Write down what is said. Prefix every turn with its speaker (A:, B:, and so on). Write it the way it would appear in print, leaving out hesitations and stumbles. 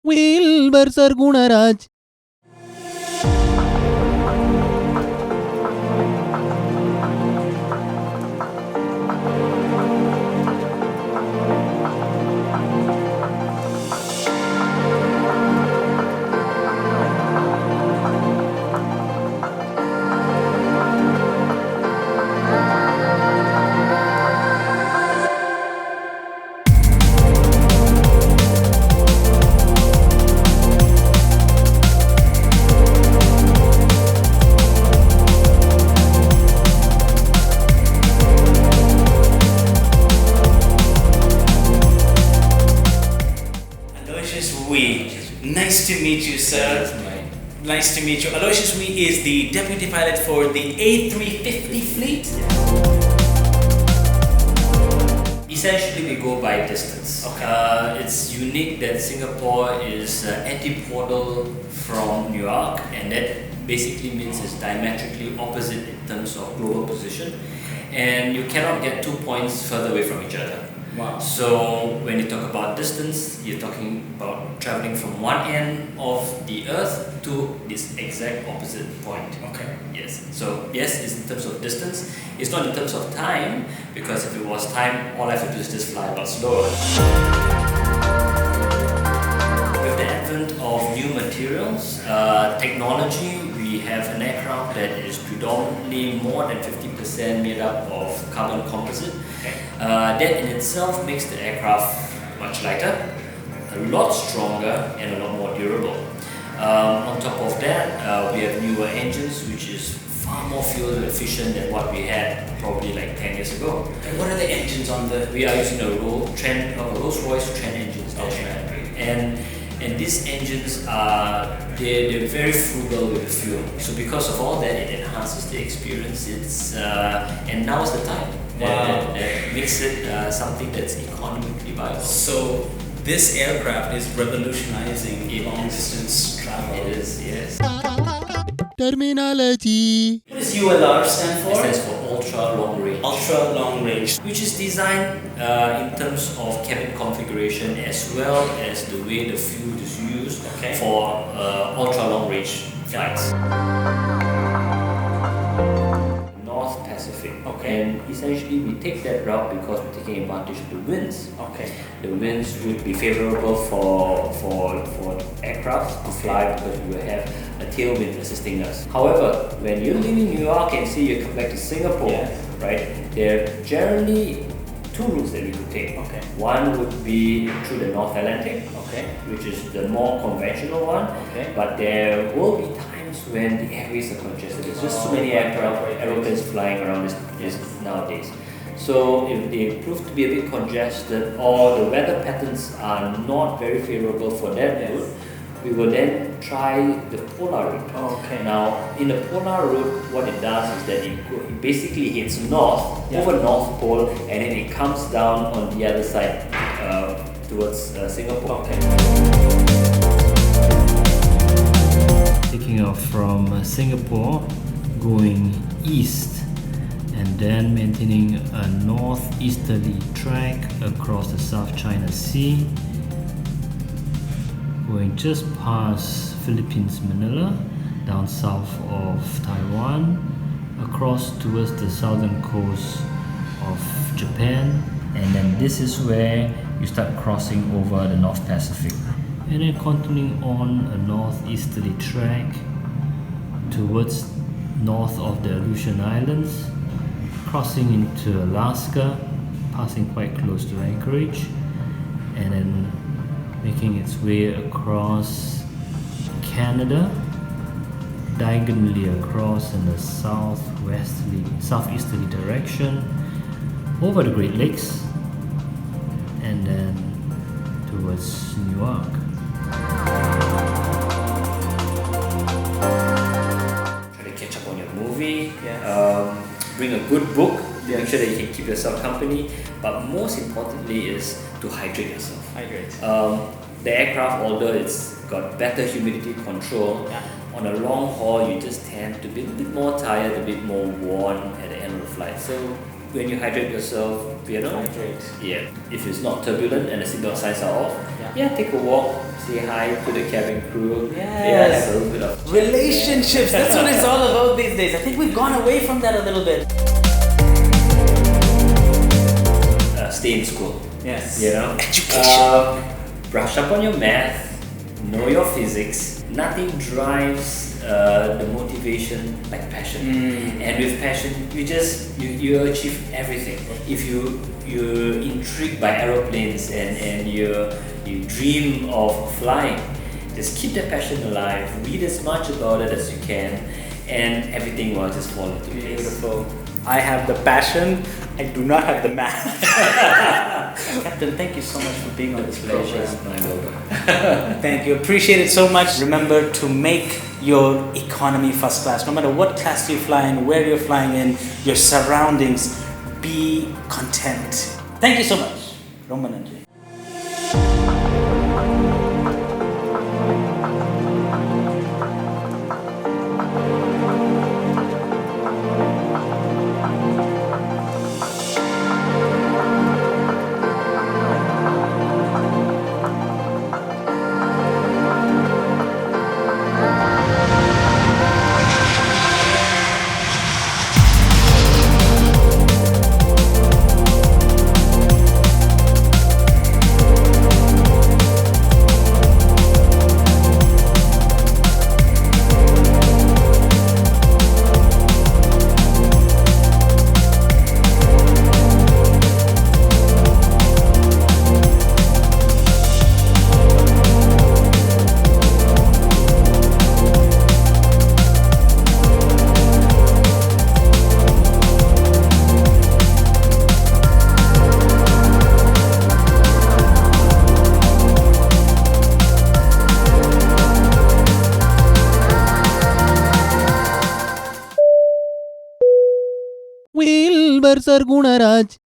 A: Wilbur Sargunaraj.
B: Nice to meet you, sir. Nice to meet you. Aloysius Wee is the deputy pilot for the A350 fleet. Essentially, we go by distance.
C: Okay. It's unique that Singapore is antipodal from Newark, and that basically means it's diametrically opposite in terms of global position, and you cannot get 2 points further away from each other.
B: Wow.
C: So when you talk about distance, you're talking about traveling from one end of the Earth to this exact opposite point.
B: Okay.
C: Yes. So yes, it's in terms of distance. It's not in terms of time, because if it was time, all I have to do is just fly a lot slower. With the advent of new materials, technology, we have an aircraft that is predominantly more than 50% made up of carbon composite.
B: Okay.
C: That in itself makes the aircraft much lighter, a lot stronger, and a lot more durable. On top of that, we have newer engines, which is far more fuel efficient than what we had probably like 10 years ago.
B: And what are the engines on the?
C: We are using a Rolls-Royce Trent engines. And these engines are they're very frugal with the fuel. So because of all that, it enhances the experience. It's and now's the time.
B: Wow.
C: That makes it something that's economically viable.
B: So this aircraft is revolutionizing long distance travel.
C: It is, yes.
A: Terminology.
B: What does ULR stand for?
C: It stands for ultra long range.
B: Ultra long range.
C: Which is designed in terms of cabin configuration as well as the way the fuel is used for ultra long range flights. North Pacific.
B: Okay.
C: And essentially we take that route because we're taking advantage of the winds.
B: Okay.
C: The winds would be favorable for aircraft to fly because we will have a tailwind assisting us. However, when you're leaving New York and say you come back to Singapore, right, there are generally two routes that we could take.
B: Okay.
C: One would be through the North Atlantic,
B: Okay.
C: which is the more conventional one.
B: Okay.
C: But there will be times when the airways are congested. There's just so many aeroplanes flying around this nowadays. So if they prove to be a bit congested or the weather patterns are not very favorable for that route, we will then try the polar route.
B: Okay.
C: Now, in the polar route, what it does is that it basically hits north, over North Pole, and then it comes down on the other side towards Singapore.
B: Okay.
D: Taking off from Singapore, going east, and then maintaining a northeasterly track across the South China Sea, going just past Philippines, Manila, down south of Taiwan, across towards the southern coast of Japan, and then this is where you start crossing over the North Pacific, and then continuing on a northeasterly track towards north of the Aleutian Islands, crossing into Alaska, passing quite close to Anchorage, and then making its way across Canada, diagonally across in the southeasterly direction, over the Great Lakes, and then towards Newark.
C: Try to catch up on your movie. Bring a good book. Make sure that you can keep yourself company. But most importantly is to hydrate yourself.
B: Hydrate.
C: The aircraft, although it's got better humidity control, on a long haul you just tend to be a bit more tired, a bit more worn at the end of the flight. So when you hydrate yourself,
B: Hydrate.
C: yeah, if it's not turbulent and the seatbelt signs are off,
B: Yeah.
C: take a walk, say hi to the cabin crew.
B: Yes.
C: Have a little bit of
B: Relationships, that's what it's all about these days. I think we've gone away from that a little bit.
C: Stay in school.
B: Yes.
C: Education. Brush up on your math, know your physics. Nothing drives the motivation like passion. And with passion, you achieve everything. If you're intrigued by aeroplanes and you dream of flying, just keep that passion alive. Read as much about it as you can, and everything will just fall into place.
B: Beautiful. I have the passion, I do not have the math. Captain, thank you so much for being on this program.
C: My Wilbur.
B: Thank you, appreciate it so much. Remember to make your economy first class. No matter what class you fly in, where you're flying in, your surroundings, be content. Thank you so much. Romba Nandri.
A: Wilbur Sargunaraj.